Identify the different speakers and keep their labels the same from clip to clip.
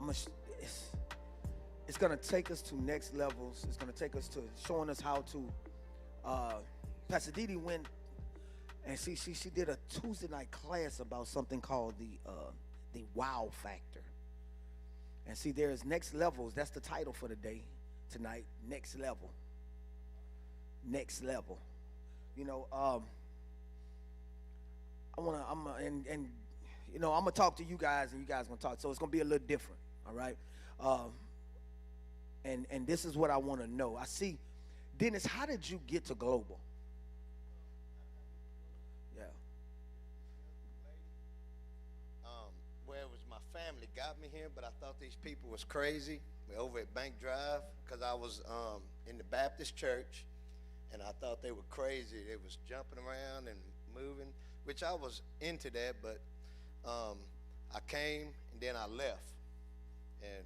Speaker 1: I'm gonna, it's going to take us to next levels. It's going to take us to showing us how to. Pastor Didi went and she did a Tuesday night class about something called the wow factor. And see, there's next levels. That's the title for the day tonight. Next level. Next level. You know, I'm gonna talk to you guys, and you guys gonna talk. So it's gonna be a little different, all right? And this is what I want to know. I see, Dennis. How did you get to global? Yeah.
Speaker 2: Where it was my family got me here, but I thought these people was crazy. We're over at Bank Drive because I was in the Baptist church, and I thought they were crazy. They was jumping around and moving, which I was into that, but I came and then I left, and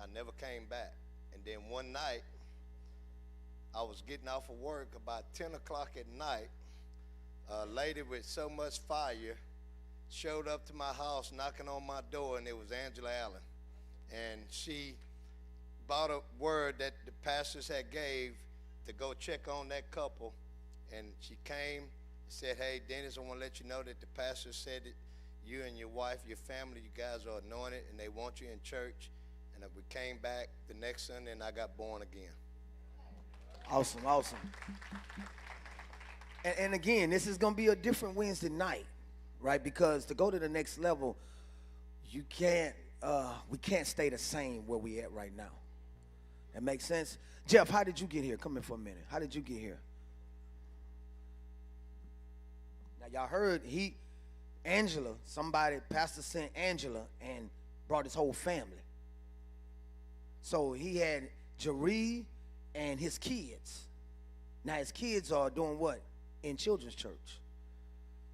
Speaker 2: I never came back. And then one night, I was getting off of work about 10 o'clock at night. A lady with so much fire showed up to my house knocking on my door, and it was Angela Allen. And she brought a word that the pastors had gave to go check on that couple. And she came and said, "Hey, Dennis, I want to let you know that the pastor said that you and your wife, your family, you guys are anointed, and they want you in church." And we came back the next Sunday, and I got born again.
Speaker 1: Awesome, awesome. And again, this is going to be a different Wednesday night, right? Because to go to the next level, we can't stay the same where we at right now. That makes sense? Jeff, how did you get here? Come in for a minute. How did you get here? Now, y'all heard pastor sent Angela and brought his whole family. So he had Jaree and his kids. Now his kids are doing what? In children's church.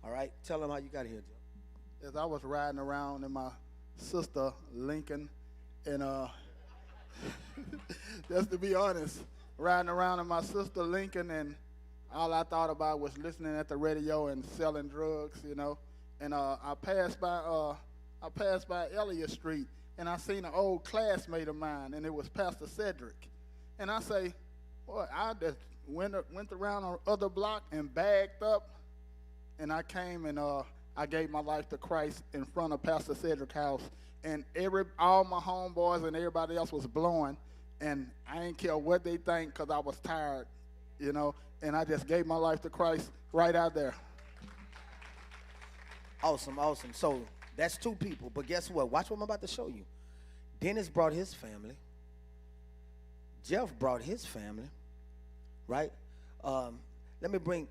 Speaker 1: All right? Tell them how you got here, Jeff.
Speaker 3: As I was riding around in my sister Lincoln, and just to be honest, riding around in my sister Lincoln, and all I thought about was listening at the radio and selling drugs, you know. And I passed by Elliott Street, and I seen an old classmate of mine, and it was Pastor Cedric. And I say, boy, I just went around on the other block and bagged up, and I came and I gave my life to Christ in front of Pastor Cedric's house. And all my homeboys and everybody else was blowing, and I ain't care what they think because I was tired, you know, and I just gave my life to Christ right out there.
Speaker 1: Awesome, awesome. So that's two people, but guess what? Watch what I'm about to show you. Dennis brought his family. Jeff brought his family, right? Let me bring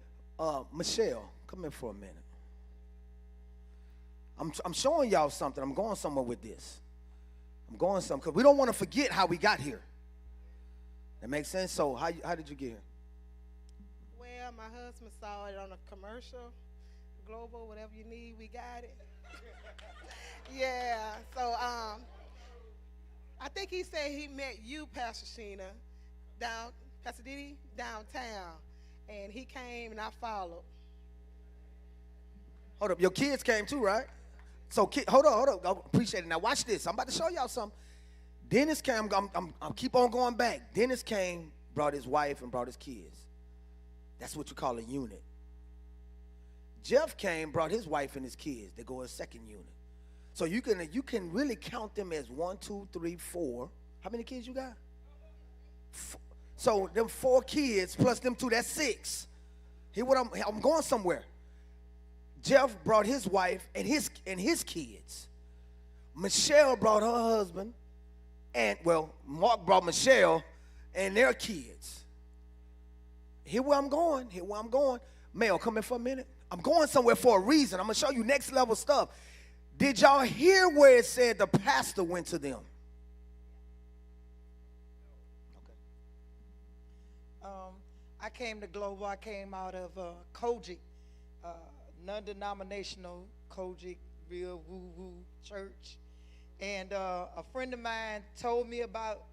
Speaker 1: Michelle. Come in for a minute. I'm showing y'all something. I'm going somewhere with this. I'm going somewhere because we don't want to forget how we got here. That makes sense? So how did you get here?
Speaker 4: Well, my husband saw it on a commercial, Global, whatever you need, we got it. Yeah, so I think he said he met you, Pastor Sheena, Pastor Didi, downtown, and he came and I followed.
Speaker 1: Hold up, your kids came too, right? So hold on. I appreciate it. Now watch this. I'm about to show y'all something. Dennis came. I'm keep on going back. Dennis came, brought his wife and brought his kids. That's what you call a unit. Jeff came, brought his wife and his kids. They go a second unit. So you can really count them as 1, 2, 3, 4. How many kids you got? So them 4 kids plus them 2, that's 6. Here what I'm going somewhere. Jeff brought his wife and his kids. Michelle brought her husband, and Mark brought Michelle and their kids. Here where I'm going. Mel, come in for a minute. I'm going somewhere for a reason. I'm gonna show you next level stuff. Did y'all hear where it said the pastor went to them?
Speaker 5: Okay. I came to Global. I came out of Kojic, non-denominational Kojic, real woo-woo church. And a friend of mine told me about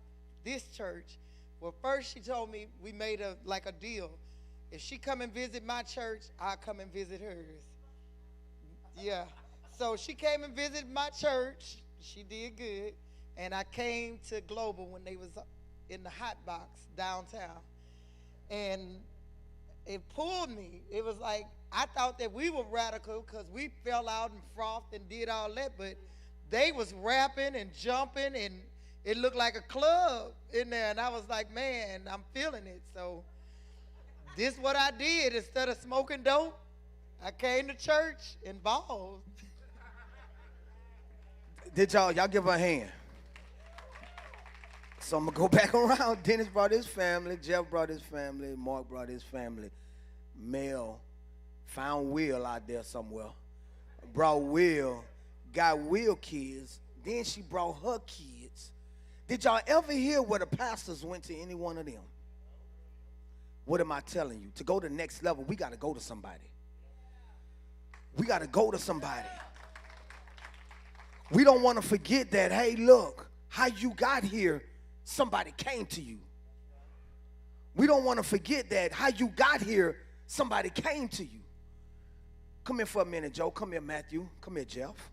Speaker 5: this church. Well, first she told me we made a deal. If she come and visit my church, I'll come and visit hers. Yeah. So she came and visited my church. She did good. And I came to Global when they was in the hot box downtown. And it pulled me. It was like, I thought that we were radical because we fell out and frothed and did all that, but they was rapping and jumping, and it looked like a club in there. And I was like, man, I'm feeling it. So this is what I did. Instead of smoking dope, I came to church involved.
Speaker 1: Did y'all give her a hand? So I'm going to go back around. Dennis brought his family. Jeff brought his family. Mark brought his family. Mel found Will out there somewhere. Brought Will. Got Will kids. Then she brought her kids. Did y'all ever hear where the pastors went to any one of them? What am I telling you? To go to the next level, we got to go to somebody. We got to go to somebody. We don't want to forget that, hey, look, how you got here, somebody came to you. We don't want to forget that how you got here, somebody came to you. Come here for a minute, Joe. Come here, Matthew. Come here, Jeff.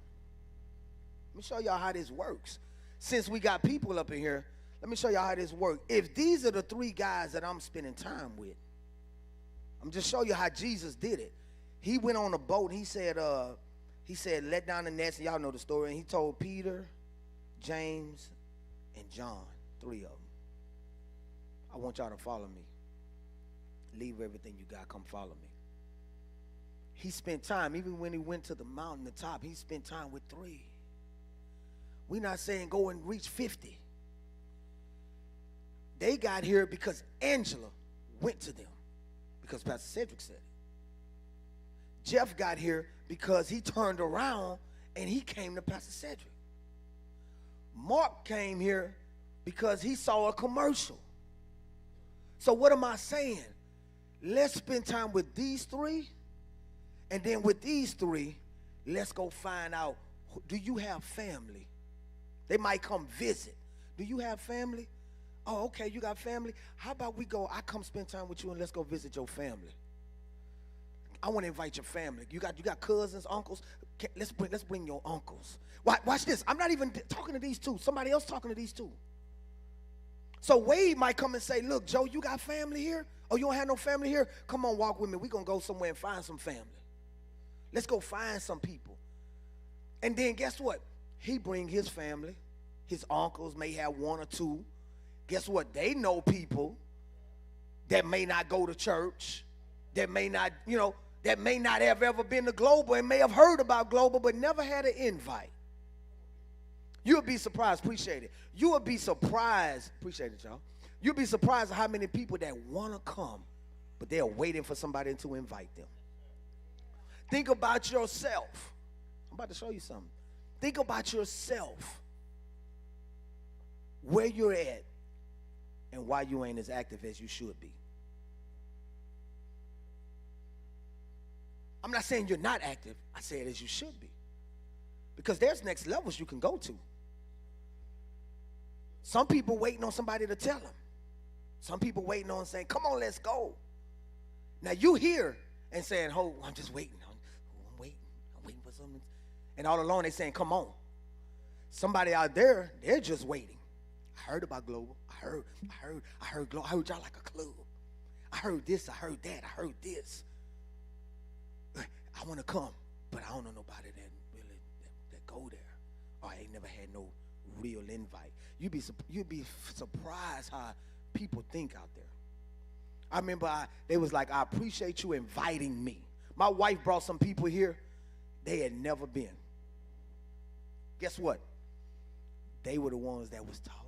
Speaker 1: Let me show y'all how this works. Since we got people up in here, let me show y'all how this works. If these are the three guys that I'm spending time with, I'm just showing you how Jesus did it. He went on a boat. He said, let down the nets, and y'all know the story. And he told Peter, James, and John, three of them, I want y'all to follow me. Leave everything you got, come follow me. He spent time, even when he went to the mountain, the top, he spent time with three. We're not saying go and reach 50. They got here because Angela went to them, because Pastor Cedric said it. Jeff got here because he turned around and he came to Pastor Cedric. Mark came here because he saw a commercial. So what am I saying? Let's spend time with these three, and then with these three, let's go find out, do you have family? They might come visit. Do you have family? Oh, okay, you got family? How about we go, I come spend time with you and let's go visit your family. I want to invite your family. You got cousins, uncles? Let's bring your uncles. Watch this. I'm not even talking to these two. Somebody else talking to these two. So Wade might come and say, look, Joe, you got family here? Oh, you don't have no family here? Come on, walk with me. We're going to go somewhere and find some family. Let's go find some people. And then guess what? He bring his family. His uncles may have one or two. Guess what? They know people that may not go to church, that may not, that may not have ever been to Global and may have heard about Global but never had an invite. You'll be surprised. Appreciate it. You will be surprised. Appreciate it, y'all. You'll be surprised at how many people that want to come, but they're waiting for somebody to invite them. Think about yourself. I'm about to show you something. Think about yourself, where you're at, and why you ain't as active as you should be. I'm not saying you're not active. I said as you should be. Because there's next levels you can go to. Some people waiting on somebody to tell them. Some people waiting on saying, come on, let's go. Now you here and saying, oh, I'm just waiting. I'm waiting for something. And all along they saying, come on. Somebody out there, they're just waiting. I heard about Global. I heard Global. I heard y'all like a club. I heard this, I heard that, I heard this. I want to come, but I don't know nobody that really that go there. Or I ain't never had no real invite. You'd be surprised how people think out there. I remember they was like, I appreciate you inviting me. My wife brought some people here. They had never been. Guess what? They were the ones that was talking.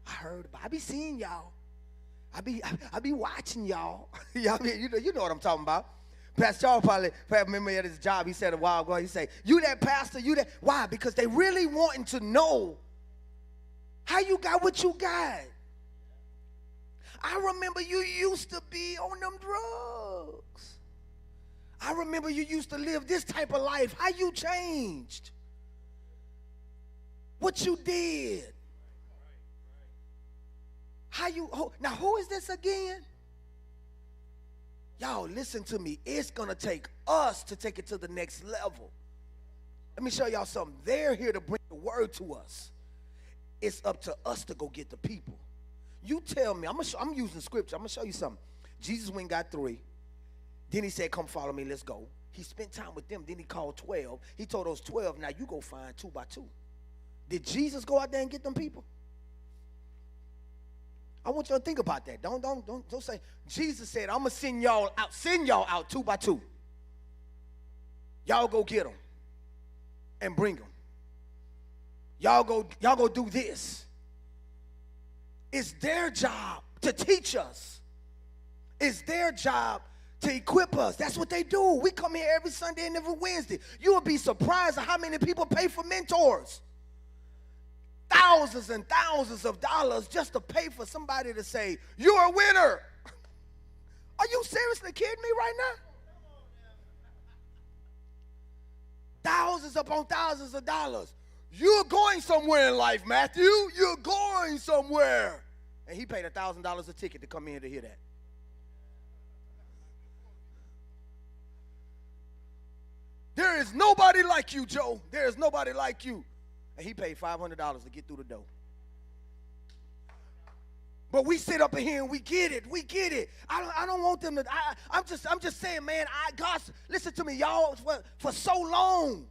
Speaker 1: I heard about. I be seeing y'all. I be watching y'all. Y'all, you know what I'm talking about. Pastor Charles probably remember at his job. He said a while ago. He said, "You that pastor? You that?" Why? Because they really wanting to know how you got what you got. I remember you used to be on them drugs. I remember you used to live this type of life. How you changed? What you did? How you? Now who is this again? Y'all, listen to me. It's going to take us to take it to the next level. Let me show y'all something. They're here to bring the word to us. It's up to us to go get the people. You tell me, I'm using scripture. I'm going to show you something. Jesus went and got 3. Then he said, come follow me, let's go. He spent time with them. Then he called 12. He told those 12, now you go find 2 by 2. Did Jesus go out there and get them people? I want you to think about that. Don't say, Jesus said, I'm going to send y'all out 2 by 2. Y'all go get them and bring them. Y'all go do this. It's their job to teach us. It's their job to equip us. That's what they do. We come here every Sunday and every Wednesday. You will be surprised at how many people pay for mentors. Thousands and thousands of dollars just to pay for somebody to say, you're a winner. Are you seriously kidding me right now? Thousands upon thousands of dollars. You're going somewhere in life, Matthew. You're going somewhere. And he paid $1,000 a ticket to come in to hear that. There is nobody like you, Joe. There is nobody like you. And he paid $500 to get through the door. But we sit up in here and we get it. We get it. I don't want them to. I'm just saying, man. God, listen to me, y'all. For so long,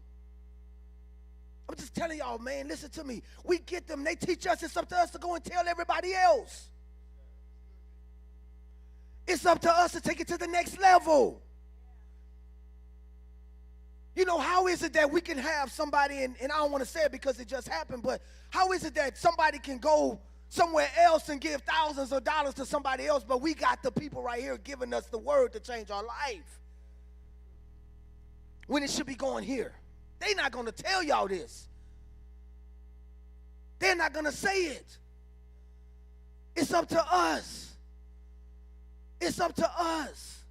Speaker 1: I'm just telling y'all, man. Listen to me. We get them. They teach us. It's up to us to go and tell everybody else. It's up to us to take it to the next level. You know, how is it that we can have somebody, and I don't want to say it because it just happened, but how is it that somebody can go somewhere else and give thousands of dollars to somebody else, but we got the people right here giving us the word to change our life when it should be going here? They're not going to tell y'all this. They're not going to say it. It's up to us. It's up to us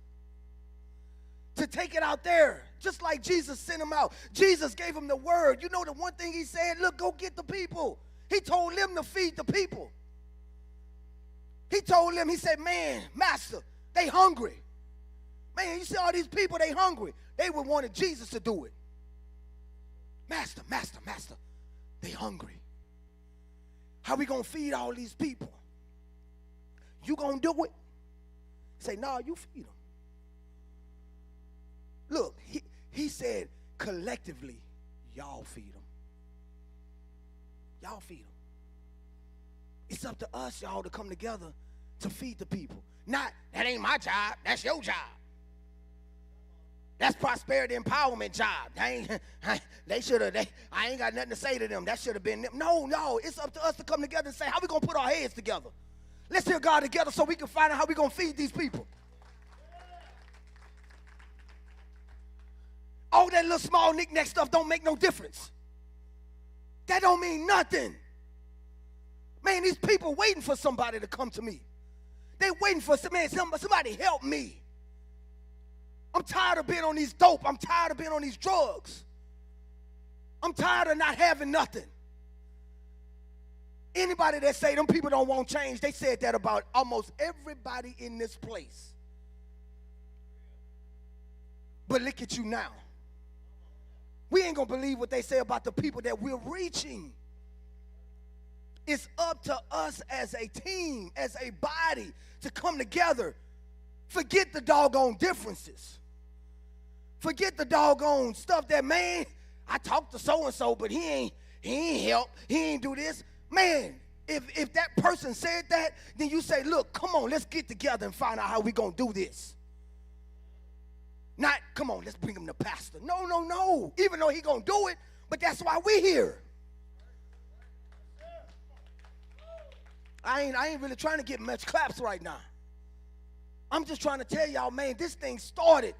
Speaker 1: to take it out there. Just like Jesus sent them out. Jesus gave them the word. You know the one thing he said, look, go get the people. He told them to feed the people. He told them, he said, man, master, they hungry. Man, you see all these people, they hungry. They would wanted Jesus to do it. Master, master, master, they hungry. How we going to feed all these people? You going to do it? Say, no, you feed them. Look, he said, collectively, y'all feed them. Y'all feed them. It's up to us, y'all, to come together to feed the people. Not, that ain't my job, that's your job. That's prosperity empowerment job. They should have, I ain't got nothing to say to them. That should have been them. No, it's up to us to come together and say, how we going to put our heads together? Let's hear God together so we can find out how we going to feed these people. All that little small knick-knack stuff don't make no difference. That don't mean nothing. Man, these people waiting for somebody to come to me. They waiting for somebody help me. I'm tired of being on these dope. I'm tired of being on these drugs. I'm tired of not having nothing. Anybody that say them people don't want change, they said that about almost everybody in this place. But look at you now. We ain't going to believe what they say about the people that we're reaching. It's up to us as a team, as a body, to come together. Forget the doggone differences. Forget the doggone stuff that, man, I talked to so-and-so, but he ain't help. He ain't do this. Man, if that person said that, then you say, look, come on, let's get together and find out how we going to do this. Not, come on, let's bring him to pastor. No. Even though he going to do it, but that's why we're here. I ain't really trying to get much claps right now. I'm just trying to tell y'all, man, this thing started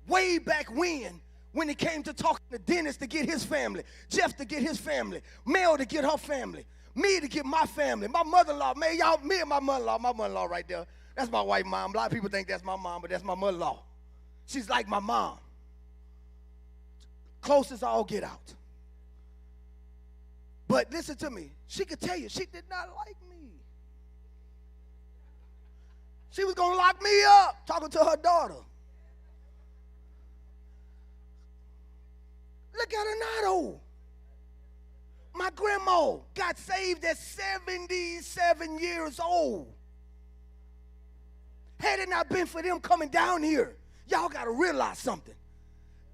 Speaker 1: way back when it came to talking to Dennis to get his family, Jeff to get his family, Mel to get her family, me to get my family, my mother-in-law, man, y'all, me and my mother-in-law right there. That's my white mom. A lot of people think that's my mom, but that's my mother-in-law. She's like my mom. Closest I'll get out. But listen to me. She could tell you she did not like me. She was going to lock me up talking to her daughter. Look at her now, though. grandma got saved at 77 years old. Had it not been for them coming down here, y'all got to realize something.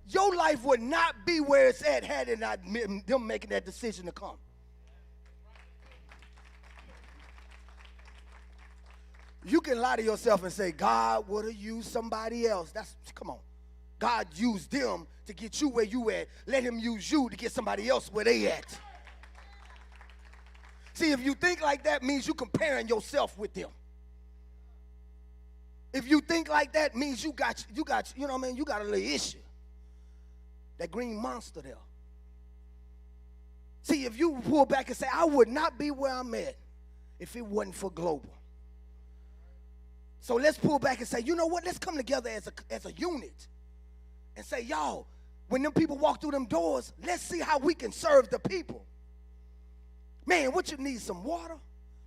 Speaker 1: Your life would not be where it's at had it not been them making that decision to come. You can lie to yourself and say, God would have used somebody else. Come on. God used them to get you where you at. Let him use you to get somebody else where they at. See, if you think like that, means you comparing yourself with them. If you think like that, means you got, you know what I mean, you got a little issue. That green monster there. See, if you pull back and say, I would not be where I'm at if it wasn't for global. So let's pull back and say, you know what, let's come together as a unit and say, y'all, when them people walk through them doors, let's see how we can serve the people. Man, what you need, some water?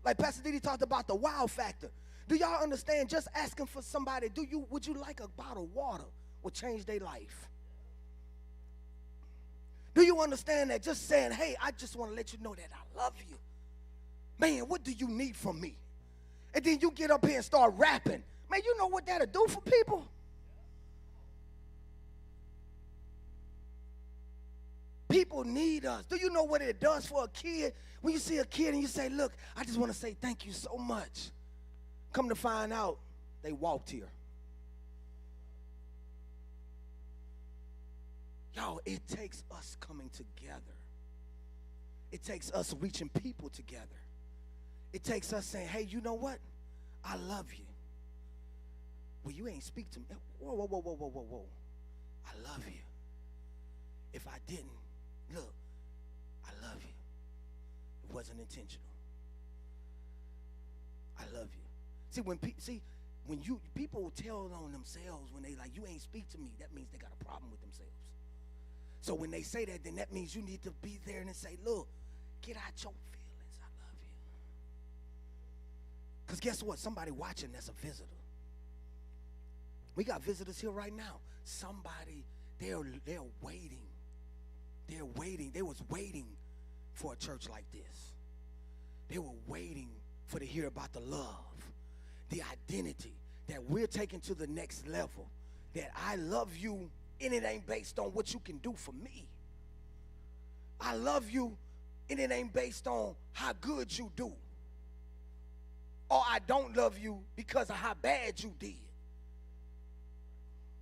Speaker 1: Like Pastor Didi talked about the wow factor. Do y'all understand just asking for somebody, would you like a bottle of water will change their life? Do you understand that just saying, hey, I just want to let you know that I love you. Man, what do you need from me? And then you get up here and start rapping. Man, you know what that'll do for people? People need us. Do you know what it does for a kid? When you see a kid and you say, look, I just want to say thank you so much. Come to find out, they walked here. Y'all, it takes us coming together. It takes us reaching people together. It takes us saying, hey, you know what? I love you. Well, you ain't speak to me. Whoa, whoa, whoa, whoa, whoa, whoa, whoa. I love you. If I didn't, look, I love you. It wasn't intentional. I love you. See, when people tell on themselves when they like, you ain't speak to me, that means they got a problem with themselves. So when they say that, then that means you need to be there and say, look, get out your feelings. I love you. Because guess what? Somebody watching that's a visitor. We got visitors here right now. Somebody, they're waiting. They're waiting. They was waiting for a church like this. They were waiting to hear about the love, the identity that we're taking to the next level. That I love you, and it ain't based on what you can do for me. I love you, and it ain't based on how good you do. Or I don't love you because of how bad you did.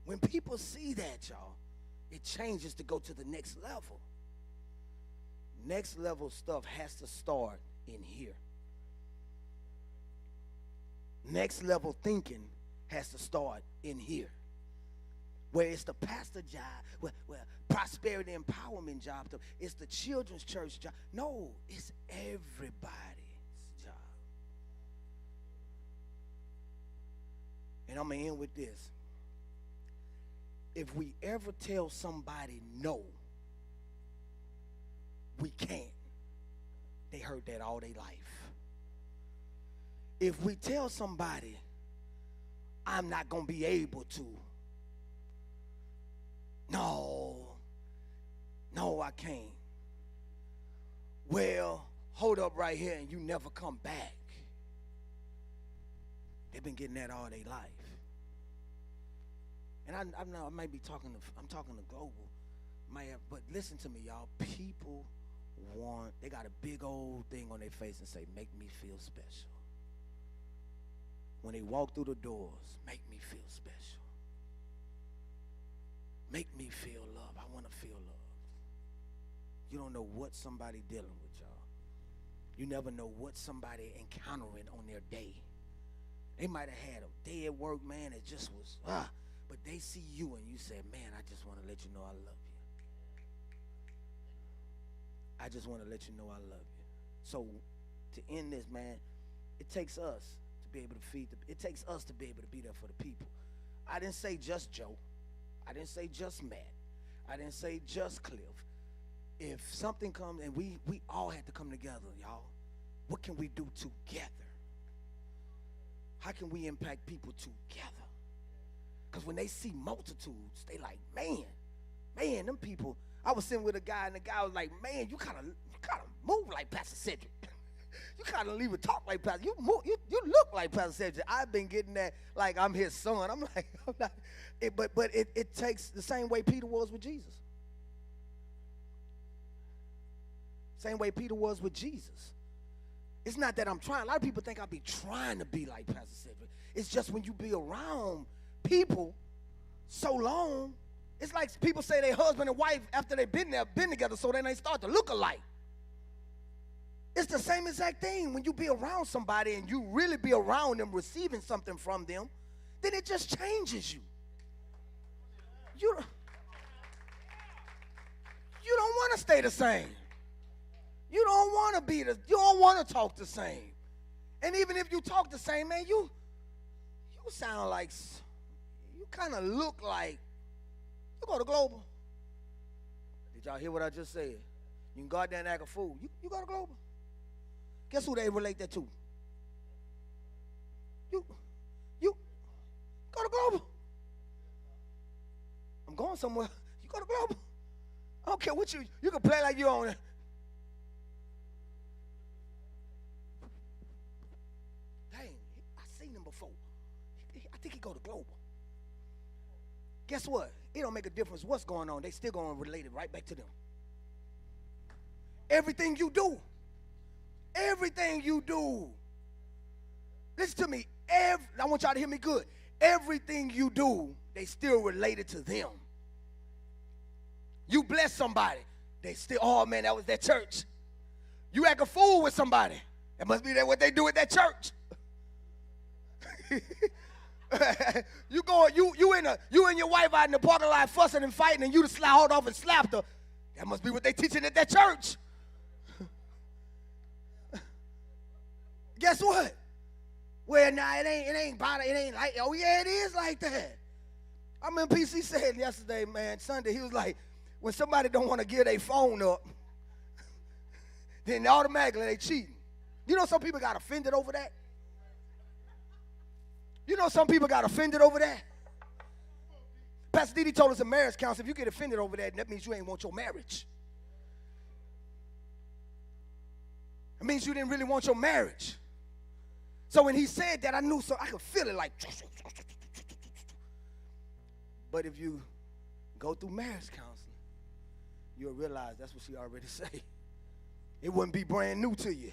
Speaker 1: When people see that, y'all, it changes to go to the next level. Next level stuff has to start in here. Next level thinking has to start in here. Where it's the pastor job, where prosperity empowerment job, it's the children's church job. No, it's everybody's job. And I'm going to end with this. If we ever tell somebody no, we can't, they heard that all their life. If we tell somebody, I'm not going to be able to, no, I can't. Well, hold up right here and you never come back. They've been getting that all their life. And I know I might be talking I'm talking to global, but listen to me, y'all. People they got a big old thing on their face and say, make me feel special. When they walk through the doors, make me feel special. Make me feel love. I want to feel loved. You don't know what somebody dealing with, y'all. You never know what somebody encountering on their day. They might have had a day at work, man, it just was, but they see you and you say, man, I just want to let you know I love you. I just want to let you know I love you. So to end this, man, it takes us to be able to it takes us to be able to be there for the people. I didn't say just Joe. I didn't say just Matt. I didn't say just Cliff. If something comes, and we all had to come together, y'all, what can we do together? How can we impact people together? Because when they see multitudes, they like, man, them people. I was sitting with a guy, and the guy was like, man, you kind of move like like Pastor Cedric. You kind of even talk like Pastor. You look like Pastor Cedric. I've been getting that like I'm his son. I'm like, I'm not. But it takes the same way Peter was with Jesus. Same way Peter was with Jesus. It's not that I'm trying. A lot of people think I be trying to be like Pastor Cedric. It's just when you be around people so long, it's like people say they husband and wife after they've been together, so then they start to look alike. It's the same exact thing when you be around somebody and you really be around them, receiving something from them, then it just changes you. You don't want to stay the same. You don't want to you don't want to talk the same. And even if you talk the same, man, you sound like, you kind of look like, you go to Global. Did y'all hear what I just said? You can go out there and act a fool. You go to Global. Guess who they relate that to? You go to Global. I'm going somewhere. You go to Global. I don't care what you can play like you on it. Dang, I seen him before. I think he go to Global. Guess what? It don't make a difference what's going on. They still going to relate it right back to them. Everything you do. Everything you do. Listen to me. I want y'all to hear me good. Everything you do, they still related to them. You bless somebody, they still, oh man, that was that church. You act a fool with somebody, that must be what they do at that church. You and your wife out in the parking lot fussing and fighting, and you just hauled off and slapped her. That must be what they teaching at that church. Guess what? Well, nah, it ain't like, oh yeah, it is like that. I remember PC said yesterday, man, Sunday, he was like, when somebody don't want to give their phone up, then automatically they cheating. You know some people got offended over that? You know some people got offended over that? Pastor Didi told us in marriage counsel, if you get offended over that means you ain't want your marriage. It means you didn't really want your marriage. So when he said that, I knew, so I could feel it like. But if you go through marriage counseling, you'll realize that's what she already said. It wouldn't be brand new to you.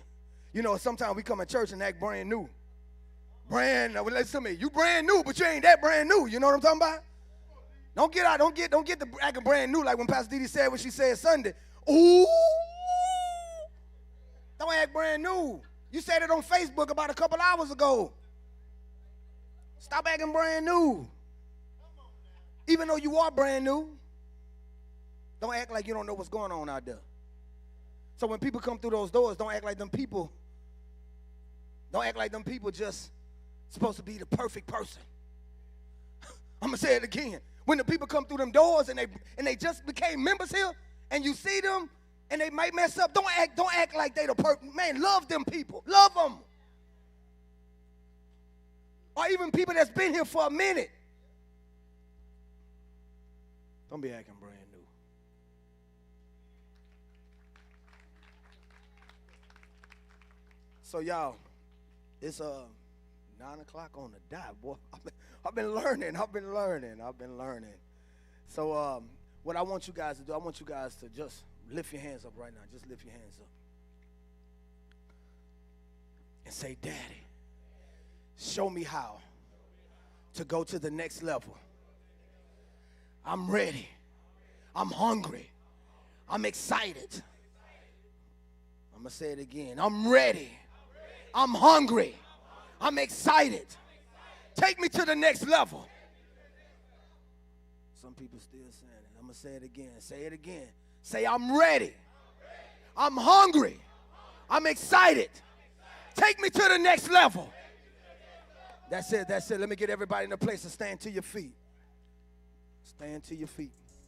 Speaker 1: You know, sometimes we come to church and act brand new. Listen to me, you brand new, but you ain't that brand new. You know what I'm talking about? Don't get the acting brand new like when Pastor Didi said what she said Sunday. Ooh, don't act brand new. You said it on Facebook about a couple hours ago. Stop acting brand new. Even though you are brand new, don't act like you don't know what's going on out there. So when people come through those doors, don't act like them people just supposed to be the perfect person. I'm going to say it again. When the people come through them doors and they just became members here, and you see them and they might mess up, don't act like they the perfect. Man, love them people. Love them. Or even people that's been here for a minute. Don't be acting brand new. So y'all, it's 9 o'clock on the dot, boy. I've been learning. So what I want you guys to do, I want you guys to just lift your hands up right now. Just lift your hands up. And say, Daddy, show me how to go to the next level. I'm ready. I'm hungry. I'm excited. I'm going to say it again. I'm ready. I'm hungry. I'm excited. Take me to the next level. Some people still saying it. I'm going to say it again. Say it again. Say, I'm ready. I'm hungry. I'm excited. Take me to the next level. That's it. Let me get everybody in a place to stand to your feet. Stand to your feet.